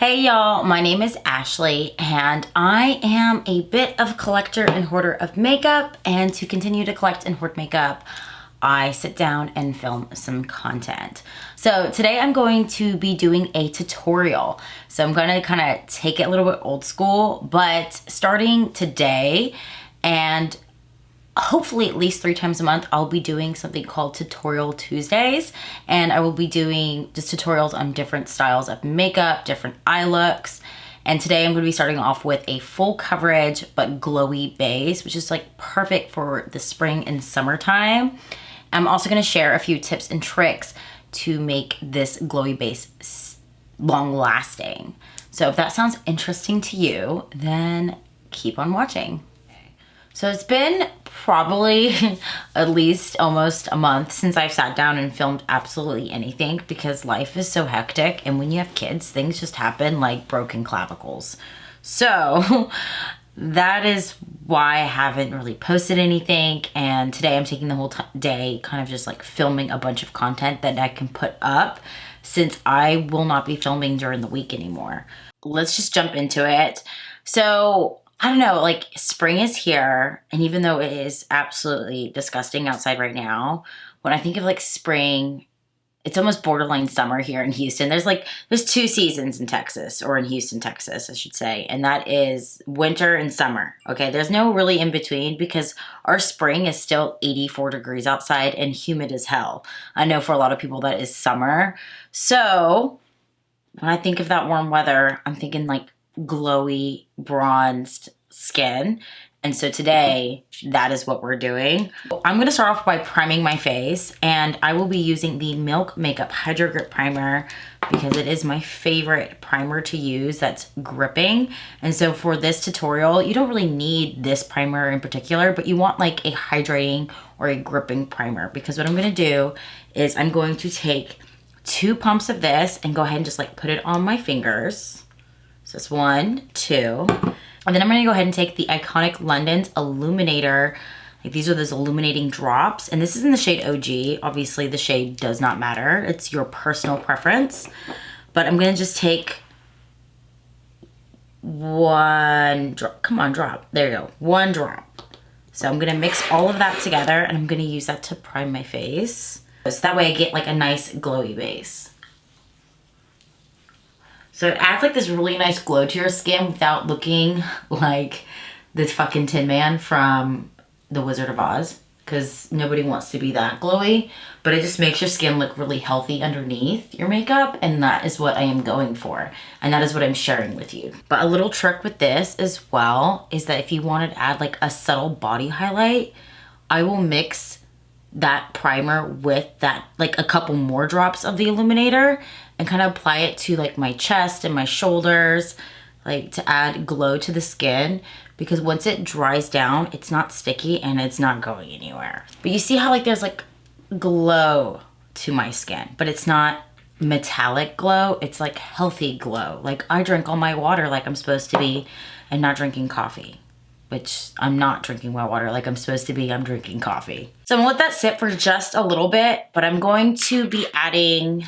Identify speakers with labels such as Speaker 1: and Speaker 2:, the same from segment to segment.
Speaker 1: Hey y'all, my name is Ashley and I am a bit of a collector and hoarder of makeup, and to continue to collect and hoard makeup, I sit down and film some content. So today I'm going to be doing a tutorial. So I'm gonna kind of take it a little bit old school, but starting today and hopefully at least 3 times a month, I'll be doing something called Tutorial Tuesdays, and I will be doing just tutorials on different styles of makeup, different eye looks. And today I'm going to be starting off with a full coverage but glowy base, which is like perfect for the spring and summertime. I'm also going to share a few tips and tricks to make this glowy base long lasting. So if that sounds interesting to you, then keep on watching. So it's been probably at least almost a month since I've sat down and filmed absolutely anything, because life is so hectic, and when you have kids, things just happen like broken clavicles. So that is why I haven't really posted anything, and today I'm taking the whole day kind of just like filming a bunch of content that I can put up, since I will not be filming during the week anymore. Let's just jump into it. So I don't know, like spring is here, and even though it is absolutely disgusting outside right now, when I think of like spring, it's almost borderline summer here in Houston. There's 2 seasons in Texas, or in Houston, Texas, I should say, and that is winter and summer. Okay, there's no really in between, because our spring is still 84 degrees outside and humid as hell. I know for a lot of people that is summer. So when I think of that warm weather, I'm thinking like glowy, bronzed skin. And so today, that is what we're doing. I'm going to start off by priming my face, and I will be using the Milk Makeup Hydro Grip Primer because it is my favorite primer to use that's gripping. And so for this tutorial, you don't really need this primer in particular, but you want like a hydrating or a gripping primer, because what I'm going to do is I'm going to take 2 pumps of this and go ahead and just like put it on my fingers. So it's 1, 2. And then I'm going to go ahead and take the iconic London's Illuminator. Like, these are those illuminating drops. And this is in the shade OG. Obviously, the shade does not matter. It's your personal preference. But I'm going to just take 1 drop. Come on, drop. There you go. 1 drop. So I'm going to mix all of that together, and I'm going to use that to prime my face. So that way I get like a nice glowy base. So it adds like this really nice glow to your skin without looking like this fucking Tin Man from The Wizard of Oz, because nobody wants to be that glowy, but it just makes your skin look really healthy underneath your makeup, and that is what I am going for, and that is what I'm sharing with you. But a little trick with this as well is that if you wanted to add like a subtle body highlight, I will mix that primer with that, like a couple more drops of the Illuminator, and kind of apply it to like my chest and my shoulders, like to add glow to the skin, because once it dries down, it's not sticky and it's not going anywhere. But you see how like there's like glow to my skin, but it's not metallic glow, it's like healthy glow. Like I drink all my water like I'm supposed to be, and not drinking coffee. Which I'm not drinking my water like I'm supposed to be, I'm drinking coffee. So I'm gonna let that sit for just a little bit, but I'm going to be adding,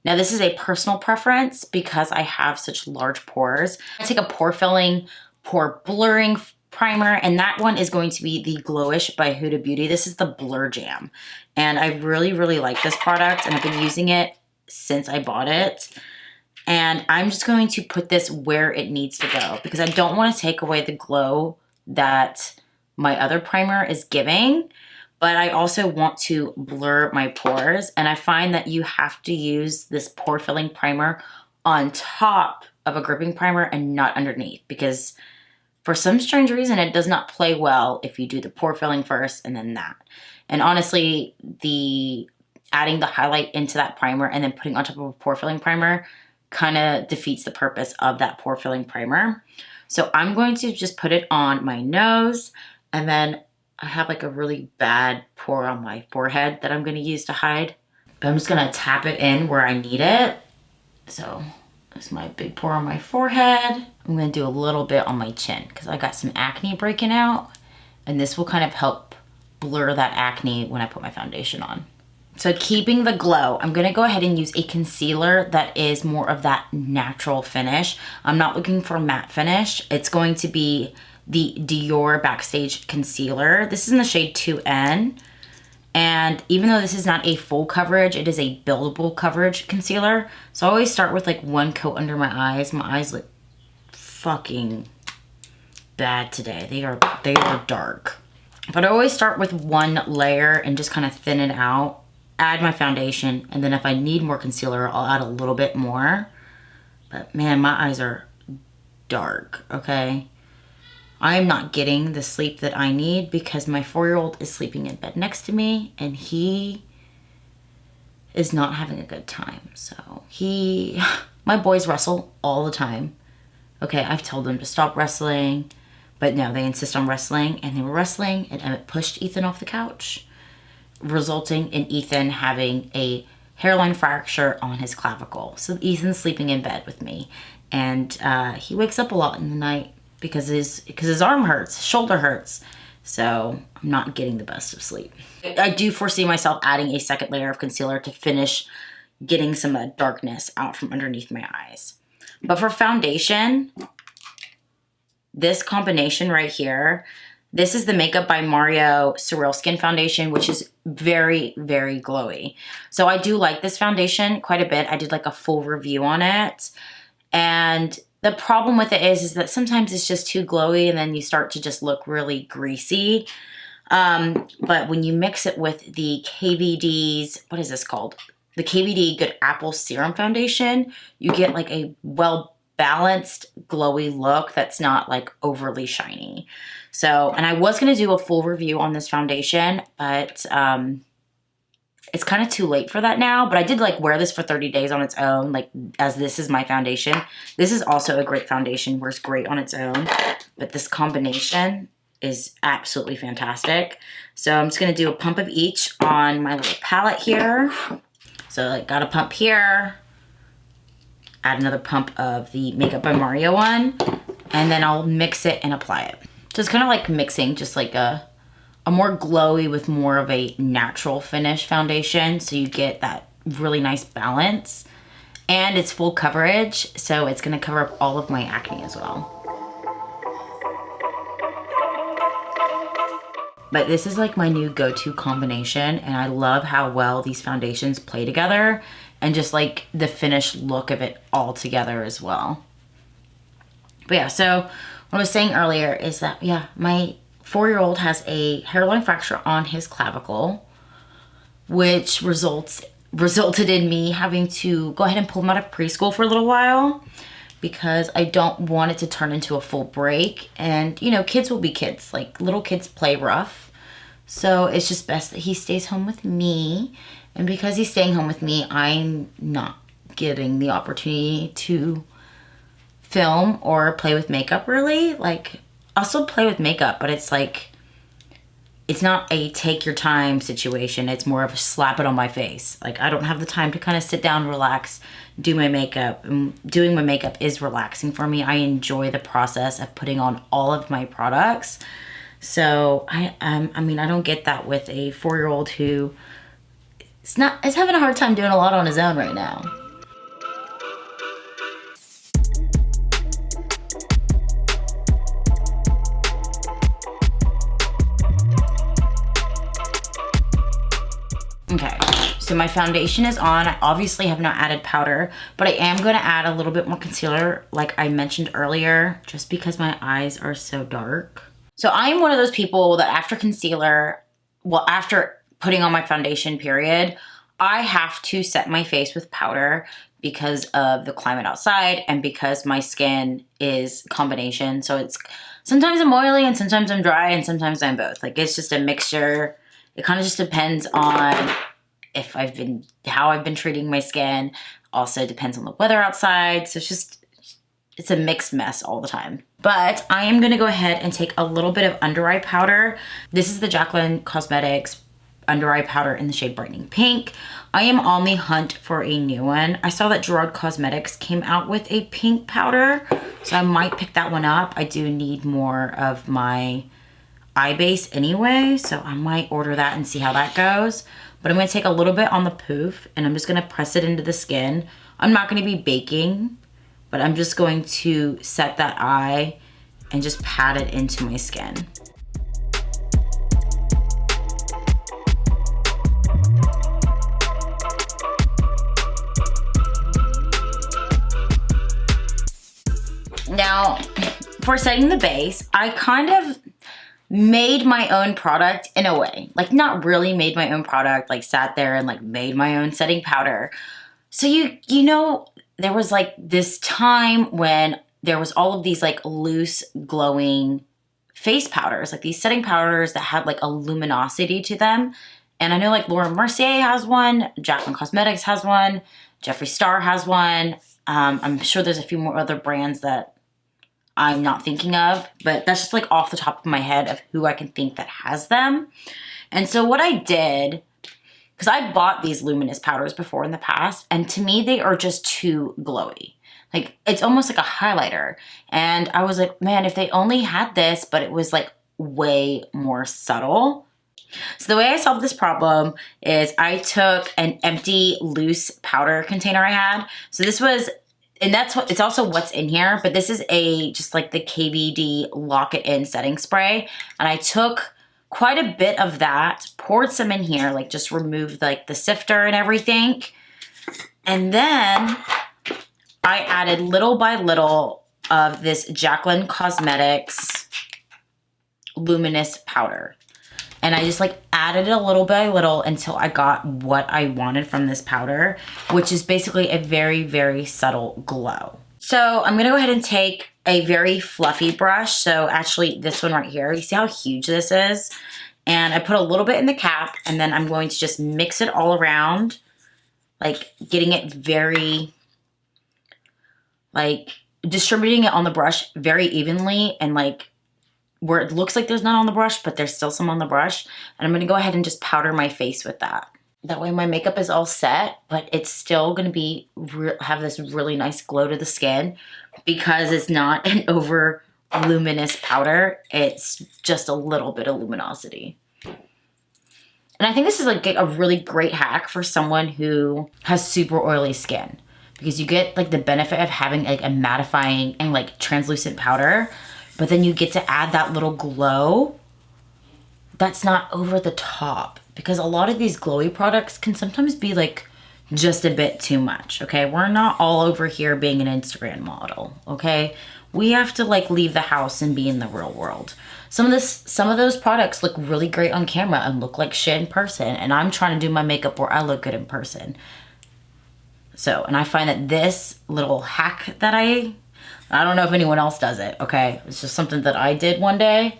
Speaker 1: now this is a personal preference because I have such large pores. I take a pore filling, pore blurring primer, and that one is going to be the Glowish by Huda Beauty. This is the Blur Jam. And I really, really like this product, and I've been using it since I bought it. And I'm just going to put this where it needs to go, because I don't want to take away the glow that my other primer is giving, but I also want to blur my pores. And I find that you have to use this pore filling primer on top of a gripping primer and not underneath, because for some strange reason, it does not play well if you do the pore filling first and then that. And honestly, adding the highlight into that primer and then putting on top of a pore filling primer kind of defeats the purpose of that pore filling primer. So I'm going to just put it on my nose, and then I have like a really bad pore on my forehead that I'm going to use to hide. But I'm just going to tap it in where I need it. So this is my big pore on my forehead. I'm going to do a little bit on my chin because I got some acne breaking out, and this will kind of help blur that acne when I put my foundation on. So keeping the glow, I'm gonna go ahead and use a concealer that is more of that natural finish. I'm not looking for matte finish. It's going to be the Dior Backstage Concealer. This is in the shade 2N. And even though this is not a full coverage, it is a buildable coverage concealer. So I always start with like one coat under my eyes. My eyes look fucking bad today. They are dark. But I always start with one layer and just kind of thin it out. Add my foundation, and then if I need more concealer, I'll add a little bit more. But man, my eyes are dark, okay? I am not getting the sleep that I need because my 4-year-old is sleeping in bed next to me, and he is not having a good time. So my boys wrestle all the time. Okay, I've told them to stop wrestling, but no, they insist on wrestling, and they were wrestling, and Emmett pushed Ethan off the couch, resulting in Ethan having a hairline fracture on his clavicle. So Ethan's sleeping in bed with me, and he wakes up a lot in the night because his arm hurts, his shoulder hurts. So I'm not getting the best of sleep. I do foresee myself adding a second layer of concealer to finish getting some of that darkness out from underneath my eyes. But for foundation, this combination right here, this is the Makeup by Mario SurrealSkin foundation, which is very, very glowy. So I do like this foundation quite a bit. I did like a full review on it. And the problem with it is that sometimes it's just too glowy and then you start to just look really greasy. But when you mix it with the KVD's, what is this called? The KVD Good Apple Serum Foundation, you get like a well-balanced, glowy look that's not like overly shiny. So, and I was going to do a full review on this foundation, but it's kind of too late for that now. But I did like wear this for 30 days on its own, like as this is my foundation. This is also a great foundation, works great on its own. But this combination is absolutely fantastic. So I'm just going to do a pump of each on my little palette here. So I got a pump here. Add another pump of the Makeup by Mario one. And then I'll mix it and apply it. So it's kind of like mixing just like a more glowy with more of a natural finish foundation. So you get that really nice balance. And it's full coverage, so it's gonna cover up all of my acne as well. But this is like my new go-to combination, and I love how well these foundations play together and just like the finished look of it all together as well. But yeah, so what I was saying earlier is that, yeah, my 4-year-old has a hairline fracture on his clavicle, which resulted in me having to go ahead and pull him out of preschool for a little while because I don't want it to turn into a full break. And, you know, kids will be kids. Like, little kids play rough. So it's just best that he stays home with me. And because he's staying home with me, I'm not getting the opportunity to film or play with makeup, really. Like, I'll still play with makeup, but it's like, it's not a take your time situation. It's more of a slap it on my face. Like, I don't have the time to kind of sit down, relax, do my makeup. And doing my makeup is relaxing for me. I enjoy the process of putting on all of my products. So I mean, I don't get that with a 4-year-old who is having a hard time doing a lot on his own right now. Okay, so my foundation is on. I obviously have not added powder, but I am going to add a little bit more concealer like I mentioned earlier, just because my eyes are so dark. So I'm one of those people that after concealer, well, after putting on my foundation period, I have to set my face with powder because of the climate outside and because my skin is combination. So it's sometimes I'm oily and sometimes I'm dry and sometimes I'm both. Like, it's just a mixture. It kind of just depends on how I've been treating my skin. Also depends on the weather outside. So it's a mixed mess all the time. But I am gonna go ahead and take a little bit of under eye powder. This is the Jaclyn Cosmetics under eye powder in the shade Brightening Pink. I am on the hunt for a new one. I saw that Gerard Cosmetics came out with a pink powder, so I might pick that one up. I do need more of my eye base anyway, so I might order that and see how that goes. but I'm gonna take a little bit on the poof and I'm just gonna press it into the skin. I'm not gonna be baking, but I'm just going to set that eye and just pat it into my skin. Now, for setting the base, I kind of made my own product in a way. Like, not really made my own product, like sat there and like made my own setting powder. So you know, there was like this time when there was all of these like loose glowing face powders, like these setting powders that had like a luminosity to them. And I know like Laura Mercier has one, Jaclyn Cosmetics has one, Jeffree Star has one. I'm sure there's a few more other brands that I'm not thinking of, but that's just like off the top of my head of who I can think that has them. And so what I did, because I bought these luminous powders before in the past, and to me, they are just too glowy. Like, it's almost like a highlighter. And I was like, man, if they only had this, but it was like way more subtle. So the way I solved this problem is I took an empty loose powder container I had. So this was, and that's what, it's also what's in here, but this is just like the KVD Lock It In setting spray. And I took quite a bit of that, poured some in here, like just removed like the sifter and everything. And then I added little by little of this Jaclyn Cosmetics luminous powder. And I just like added it a little by little until I got what I wanted from this powder, which is basically a very, very subtle glow. So I'm gonna go ahead and take a very fluffy brush. So actually this one right here, you see how huge this is? And I put a little bit in the cap and then I'm going to just mix it all around, like getting it very, like distributing it on the brush very evenly and like where it looks like there's none on the brush, but there's still some on the brush. And I'm gonna go ahead and just powder my face with that. That way my makeup is all set, but it's still gonna be have this really nice glow to the skin because it's not an over luminous powder. It's just a little bit of luminosity. And I think this is like a really great hack for someone who has super oily skin because you get like the benefit of having like a mattifying and like translucent powder, but then you get to add that little glow that's not over the top because a lot of these glowy products can sometimes be like just a bit too much, okay? We're not all over here being an Instagram model, okay? We have to like leave the house and be in the real world. Some of those products look really great on camera and look like shit in person, and I'm trying to do my makeup where I look good in person. So, and I find that this little hack that I don't know if anyone else does it, okay? It's just something that I did one day.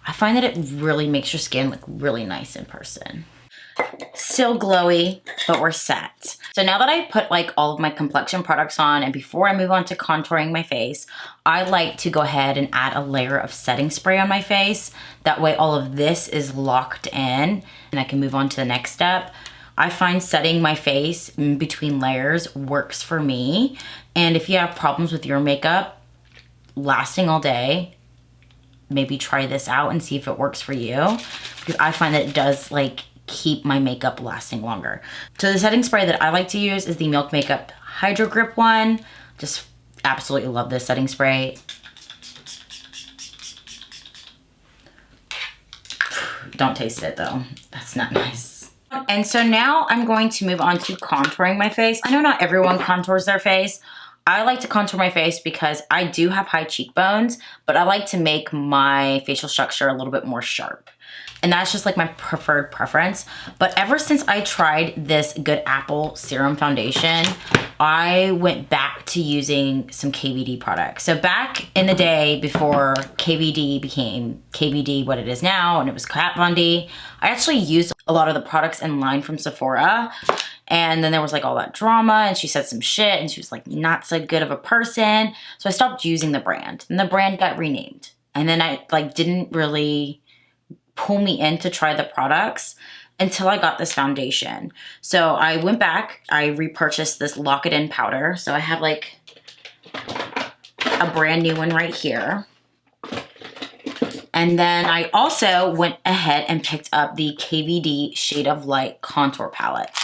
Speaker 1: I find that it really makes your skin look really nice in person. Still glowy, but we're set. So now that I put like all of my complexion products on, and before I move on to contouring my face, I like to go ahead and add a layer of setting spray on my face. That way all of this is locked in and I can move on to the next step. I find setting my face in between layers works for me. And if you have problems with your makeup lasting all day, maybe try this out and see if it works for you. Because I find that it does like keep my makeup lasting longer. So the setting spray that I like to use is the Milk Makeup Hydro Grip one. Just absolutely love this setting spray. Don't taste it though. That's not nice. And so now I'm going to move on to contouring my face. I know not everyone contours their face. I like to contour my face because I do have high cheekbones, but I like to make my facial structure a little bit more sharp. And that's just like my preferred preference. But ever since I tried this Good Apple Serum Foundation, I went back to using some KVD products. So back in the day before KVD became KVD what it is now, and it was Kat Von D, I actually used a lot of the products in line from Sephora. And then there was like all that drama and she said some shit and she was like not so good of a person. So I stopped using the brand and the brand got renamed. And then I like didn't really pull me in to try the products until I got this foundation. So I went back, I repurchased this Lock It In powder. So I have like a brand new one right here. And then I also went ahead and picked up the KVD Shade of Light Contour Palette.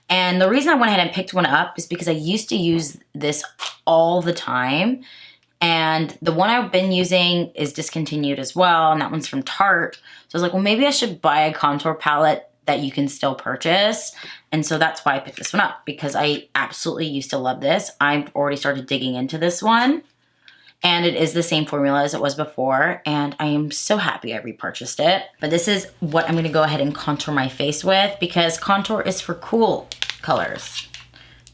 Speaker 1: And the reason I went ahead and picked one up is because I used to use this all the time. And the one I've been using is discontinued as well. And that one's from Tarte. So I was like, well, maybe I should buy a contour palette that you can still purchase. And so that's why I picked this one up, because I absolutely used to love this. I've already started digging into this one. And it is the same formula as it was before. And I am so happy I repurchased it. But this is what I'm going to go ahead and contour my face with, because contour is for cool colors.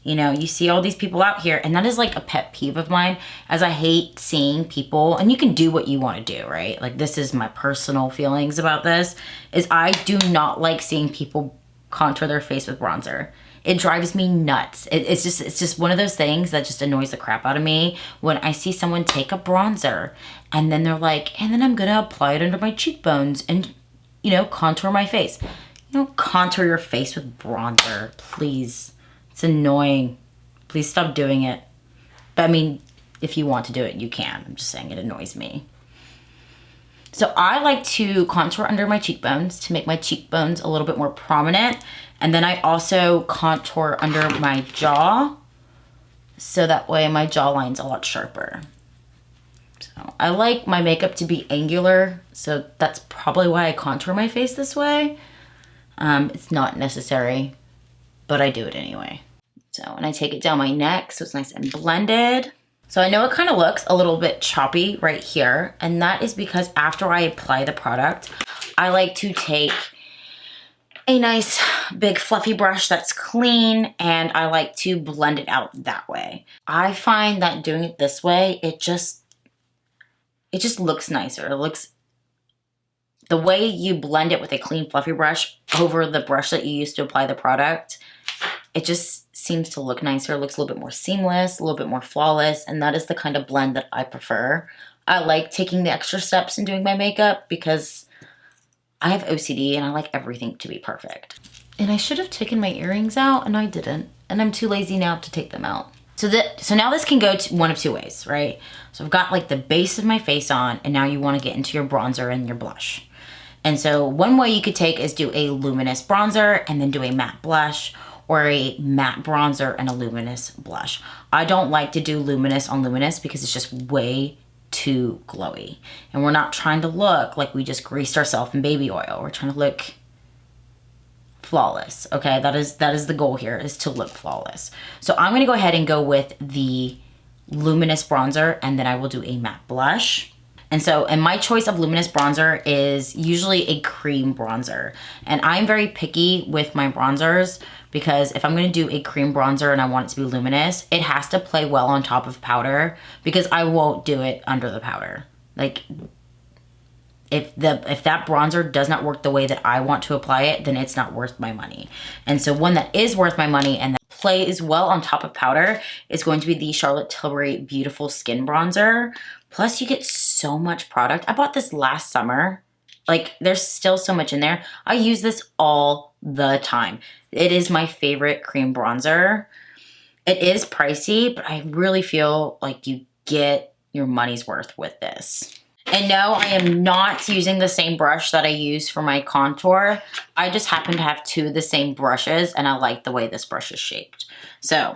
Speaker 1: You know, you see all these people out here, and that is like a pet peeve of mine, as I hate seeing people, and you can do what you want to do, right? Like, this is my personal feelings about this, is I do not like seeing people contour their face with bronzer. It drives me nuts. It's just one of those things that just annoys the crap out of me when I see someone take a bronzer and then they're like, and then I'm gonna apply it under my cheekbones and, you know, contour my face. You don't contour your face with bronzer, please. It's annoying. Please stop doing it. But I mean, if you want to do it, you can. I'm just saying it annoys me. So I like to contour under my cheekbones to make my cheekbones a little bit more prominent. And then I also contour under my jaw, so that way my jawline's a lot sharper. So I like my makeup to be angular, so that's probably why I contour my face this way. It's not necessary, but I do it anyway. So, and I take it down my neck so it's nice and blended. So I know it kind of looks a little bit choppy right here, and that is because after I apply the product, I like to take a nice big fluffy brush that's clean, and I like to blend it out that way. I find that doing it this way, it just looks nicer. It looks, the way you blend it with a clean fluffy brush over the brush that you used to apply the product, it just seems to look nicer. It looks a little bit more seamless, a little bit more flawless, and that is the kind of blend that I prefer. I like taking the extra steps in doing my makeup because I have OCD and I like everything to be perfect. And I should have taken my earrings out and I didn't. And I'm too lazy now to take them out. So now this can go to one of two ways, right? So I've got like the base of my face on, and now you want to get into your bronzer and your blush. And so one way you could take is do a luminous bronzer and then do a matte blush, or a matte bronzer and a luminous blush. I don't like to do luminous on luminous because it's just way too glowy. And we're not trying to look like we just greased ourselves in baby oil. We're trying to look flawless, okay? That is the goal here, is to look flawless. So I'm gonna go ahead and go with the luminous bronzer, and then I will do a matte blush. And my choice of luminous bronzer is usually a cream bronzer. And I'm very picky with my bronzers, because if I'm gonna do a cream bronzer and I want it to be luminous, it has to play well on top of powder, because I won't do it under the powder. Like, if that bronzer does not work the way that I want to apply it, then it's not worth my money. And so one that is worth my money and that plays well on top of powder is going to be the Charlotte Tilbury Beautiful Skin Bronzer. Plus, you get so much product. I bought this last summer. Like, there's still so much in there. I use this all the time. It is my favorite cream bronzer. It is pricey, but I really feel like you get your money's worth with this. And no, I am not using the same brush that I use for my contour. I just happen to have two of the same brushes, and I like the way this brush is shaped. So,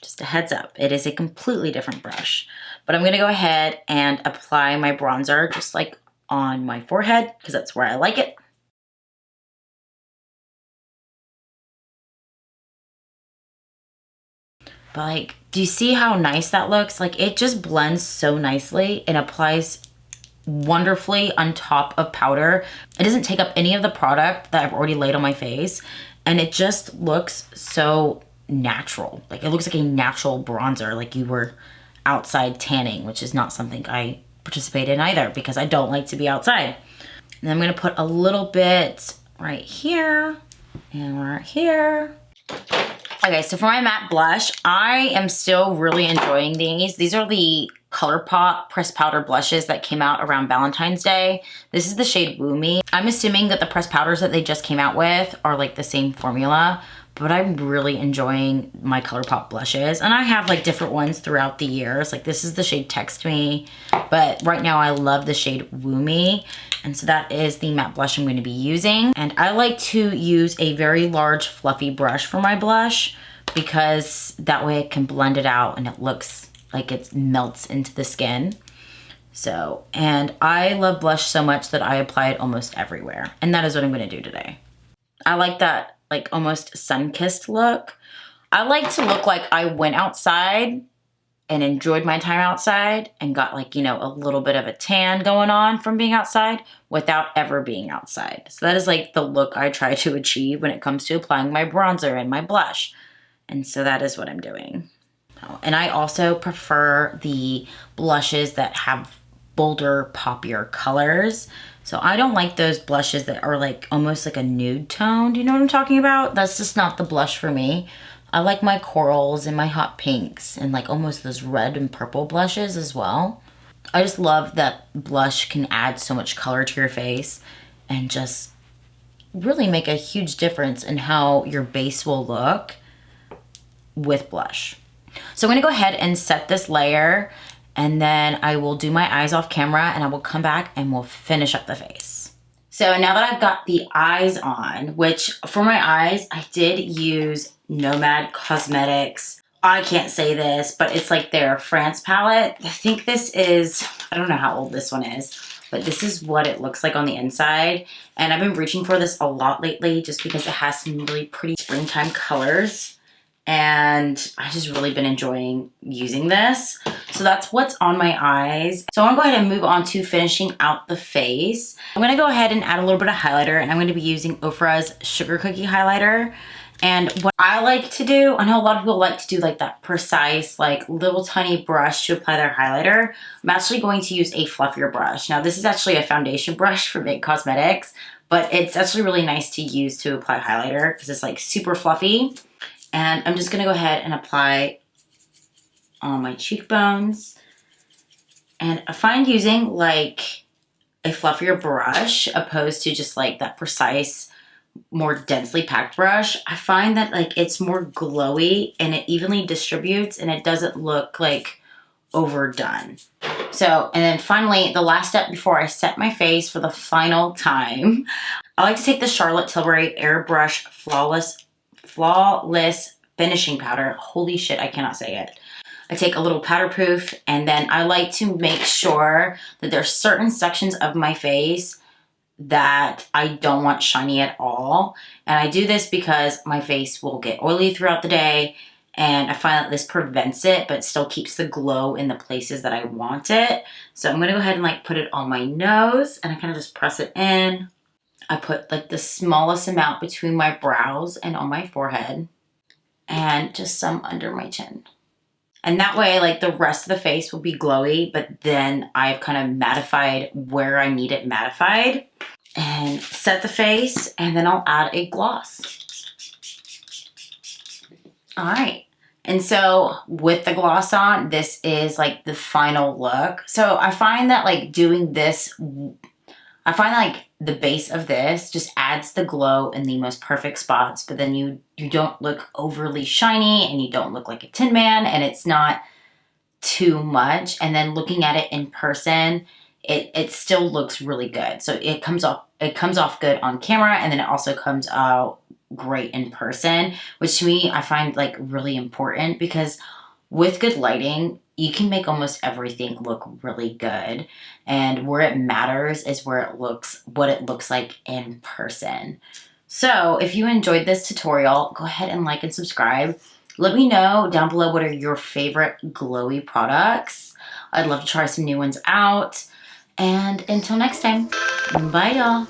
Speaker 1: just a heads up, it is a completely different brush. But I'm gonna go ahead and apply my bronzer just like on my forehead, because that's where I like it. But like, do you see how nice that looks? Like, it just blends so nicely and applies wonderfully on top of powder. It doesn't take up any of the product that I've already laid on my face, and it just looks so natural. Like, it looks like a natural bronzer, like you were outside tanning, which is not something I participate in either, because I don't like to be outside. And I'm gonna put a little bit right here and right here. Okay, so for my matte blush, I am still really enjoying these. These are the ColourPop pressed powder blushes that came out around Valentine's Day. This is the shade Woo Me. I'm assuming that the pressed powders that they just came out with are like the same formula, but I'm really enjoying my ColourPop blushes. And I have like different ones throughout the years. Like this is the shade Text Me, but right now I love the shade Woo Me. And so that is the matte blush I'm going to be using. And I like to use a very large fluffy brush for my blush because that way I can blend it out and it looks like it melts into the skin. So, and I love blush so much that I apply it almost everywhere. And that is what I'm going to do today. I like that like almost sun-kissed look. I like to look like I went outside and enjoyed my time outside and got like, you know, a little bit of a tan going on from being outside without ever being outside. So that is like the look I try to achieve when it comes to applying my bronzer and my blush. And so that is what I'm doing. And I also prefer the blushes that have bolder, poppier colors. So I don't like those blushes that are like almost like a nude tone. Do you know what I'm talking about? That's just not the blush for me. I like my corals and my hot pinks and like almost those red and purple blushes as well. I just love that blush can add so much color to your face and just really make a huge difference in how your base will look with blush. So I'm gonna go ahead and set this layer, and then I will do my eyes off camera and I will come back and we'll finish up the face. So now that I've got the eyes on, which for my eyes, I did use Nomad Cosmetics. I can't say this, but it's like their France palette. I think this is, I don't know how old this one is, but this is what it looks like on the inside. And I've been reaching for this a lot lately just because it has some really pretty springtime colors. And I've just really been enjoying using this. So that's what's on my eyes. So I want to go ahead and move on to finishing out the face. I'm going to go ahead and add a little bit of highlighter, and I'm going to be using Ofra's Sugar Cookie Highlighter. And what I like to do, I know a lot of people like to do like that precise, like little tiny brush to apply their highlighter. I'm actually going to use a fluffier brush. Now this is actually a foundation brush from It Cosmetics, but it's actually really nice to use to apply highlighter because it's like super fluffy. And I'm just going to go ahead and apply on my cheekbones. And I find using like a fluffier brush opposed to just like that precise, more densely packed brush, I find that like it's more glowy and it evenly distributes and it doesn't look like overdone. So, and then finally, the last step before I set my face for the final time, I like to take the Charlotte Tilbury Airbrush Flawless Finishing Powder. Holy shit, I cannot say it. I take a little powder proof, and then I like to make sure that there's certain sections of my face that I don't want shiny at all. And I do this because my face will get oily throughout the day, and I find that this prevents it, but still keeps the glow in the places that I want it. So I'm gonna go ahead and like put it on my nose, and I kind of just press it in. I put like the smallest amount between my brows and on my forehead, and just some under my chin. And that way, like the rest of the face will be glowy, but then I've kind of mattified where I need it mattified. And set the face, and then I'll add a gloss. All right. And so with the gloss on, this is like the final look. So I find that like doing this, I find like the base of this just adds the glow in the most perfect spots, but then you don't look overly shiny and you don't look like a Tin Man, and it's not too much. And then looking at it in person, it still looks really good. So it comes off good on camera, and then it also comes out great in person, which to me I find like really important because with good lighting, you can make almost everything look really good. And where it matters is where it looks, what it looks like in person. So if you enjoyed this tutorial, go ahead and like and subscribe. Let me know down below what are your favorite glowy products. I'd love to try some new ones out. And until next time, bye y'all.